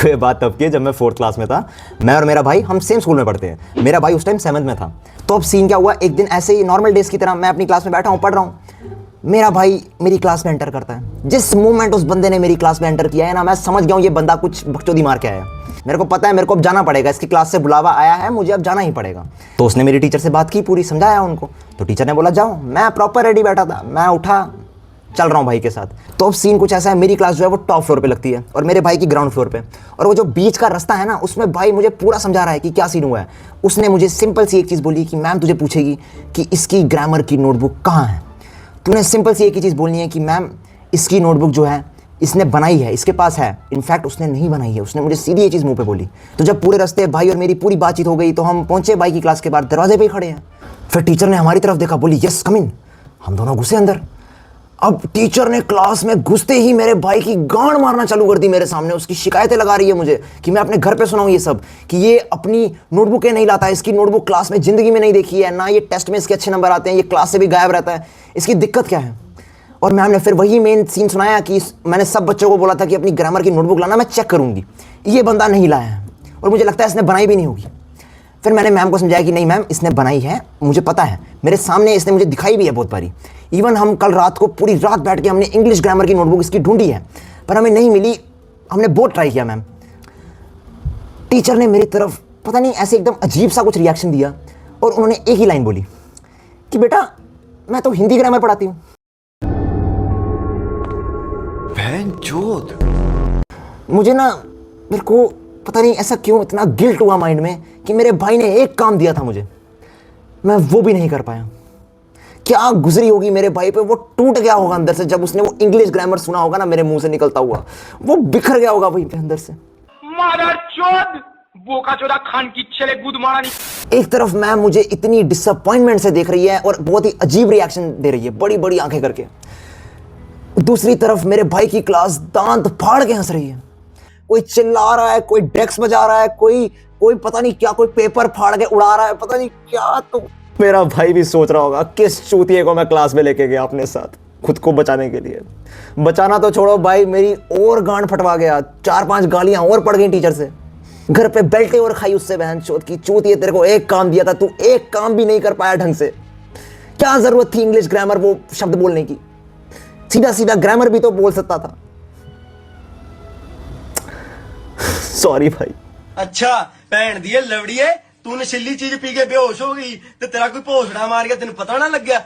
देखो ये बात तब की है जब मैं 4th क्लास में था। मैं और मेरा भाई हम सेम स्कूल में पढ़ते हैं। मेरा भाई उस टाइम 7th में था। तो अब सीन क्या हुआ, एक दिन ऐसे ही नॉर्मल डेज की तरह मैं अपनी क्लास में बैठा हूँ, पढ़ रहा हूँ। मेरा भाई मेरी क्लास में एंटर करता है। जिस मोमेंट उस बंदे ने मेरी क्लास में एंटर किया है ना, मैं समझ गया हूँ ये बंदा कुछ बकचोदी मार के आया। मेरे को पता है मेरे को अब जाना पड़ेगा, इसकी क्लास से बुलावा आया है, मुझे अब जाना ही पड़ेगा। तो उसने मेरी टीचर से बात की, पूरी समझाया उनको। तो टीचर ने बोला जाओ। मैं प्रॉपर रेडी बैठा था, मैं उठा, चल रहा हूँ भाई के साथ। तो अब सीन कुछ ऐसा है, मेरी क्लास जो है वो टॉप फ्लोर पे लगती है और मेरे भाई की ग्राउंड फ्लोर पे। और वो जो बीच का रास्ता है ना, उसमें भाई मुझे पूरा समझा रहा है कि क्या सीन हुआ है। उसने मुझे सिंपल सी एक चीज़ बोली कि मैम तुझे पूछेगी कि इसकी ग्रामर की नोटबुक कहाँ है। तूने सिंपल सी एक ही चीज़ बोलनी है कि मैम इसकी नोटबुक जो है इसने बनाई है, इसके पास है। इनफैक्ट उसने नहीं बनाई है, उसने मुझे सीधी ये चीज़ मुंह पे बोली। तो जब पूरे रास्ते भाई और मेरी पूरी बातचीत हो गई तो हम पहुंचे भाई की क्लास के बाहर, दरवाजे पे ही खड़े हैं। फिर टीचर ने हमारी तरफ देखा, बोली यस कम इन। हम दोनों घुसे अंदर। अब टीचर ने क्लास में घुसते ही मेरे भाई की गांड मारना चालू कर दी मेरे सामने। उसकी शिकायतें लगा रही है मुझे कि मैं अपने घर पे सुनाऊं ये सब, कि ये अपनी नोटबुकें नहीं लाता है, इसकी नोटबुक क्लास में जिंदगी में नहीं देखी है ना, ये टेस्ट में इसके अच्छे नंबर आते हैं, ये क्लास से भी गायब रहता है, इसकी दिक्कत क्या है। और मैम ने फिर वही मेन सीन सुनाया कि मैंने सब बच्चों को बोला था कि अपनी ग्रामर की नोटबुक लाना, मैं चेक करूंगी। ये बंदा नहीं लाया है और मुझे लगता है इसने बनाई भी नहीं होगी। फिर मैंने मैम को समझाया कि नहीं मैम इसने बनाई है, मुझे पता है, मेरे सामने इसने मुझे दिखाई भी है बहुत बारी। इवन हम कल रात को पूरी रात बैठ के हमने इंग्लिश ग्रामर की नोटबुक इसकी ढूंढी है, पर हमें नहीं मिली। हमने बहुत ट्राई किया मैम। टीचर ने मेरी तरफ पता नहीं ऐसे एकदम अजीब सा कुछ रिएक्शन दिया और उन्होंने एक ही लाइन बोली कि बेटा मैं तो हिंदी ग्रामर पढ़ाती हूँ। मुझे ना, मेरे को पता नहीं ऐसा क्यों इतना गिल्ट हुआ माइंड में कि मेरे भाई ने एक काम दिया था मुझे, मैं वो भी नहीं कर पाया। क्या गुजरी होगी मेरे भाई पे, वो टूट गया होगा अंदर से जब उसने वो इंग्लिश ग्रामर सुना होगा ना मेरे मुंह से निकलता हुआ, वो बिखर गया होगा वहीं पे अंदर से। खान की चले गुद मारा। एक तरफ मैम मुझे इतनी डिसअपॉइंटमेंट से देख रही है और बहुत ही अजीब रिएक्शन दे रही है, बड़ी बड़ी आंखें करके। दूसरी तरफ मेरे भाई की क्लास दांत फाड़ के हंस रही है। कोई चिल्ला रहा है, कोई डेस्क बजा रहा है, कोई पता नहीं क्या, कोई पेपर फाड़ के उड़ा रहा है, पता नहीं क्या। तो मेरा भाई भी सोच रहा होगा किस चूतिए को मैं क्लास में लेके गया अपने साथ खुद को बचाने के लिए। बचाना तो छोड़ो भाई, मेरी और गांड फटवा गया, 4-5 गालियां और पड़ गई टीचर से। घर पे बेल्टे और खाई उससे, बहन चोद की चूतिए, तेरे को एक काम दिया था, तू एक काम भी नहीं कर पाया ढंग से। क्या जरूरत थी इंग्लिश ग्रामर वो शब्द बोलने की, सीधा सीधा ग्रामर भी तो बोल सकता था। सॉरी भाई। अच्छा भैन दी लवड़िए, तू नशीली चीज पी के बेहोश हो गई ते तेरा कोई भोसड़ा मार गया, तेन पता ना लग गया।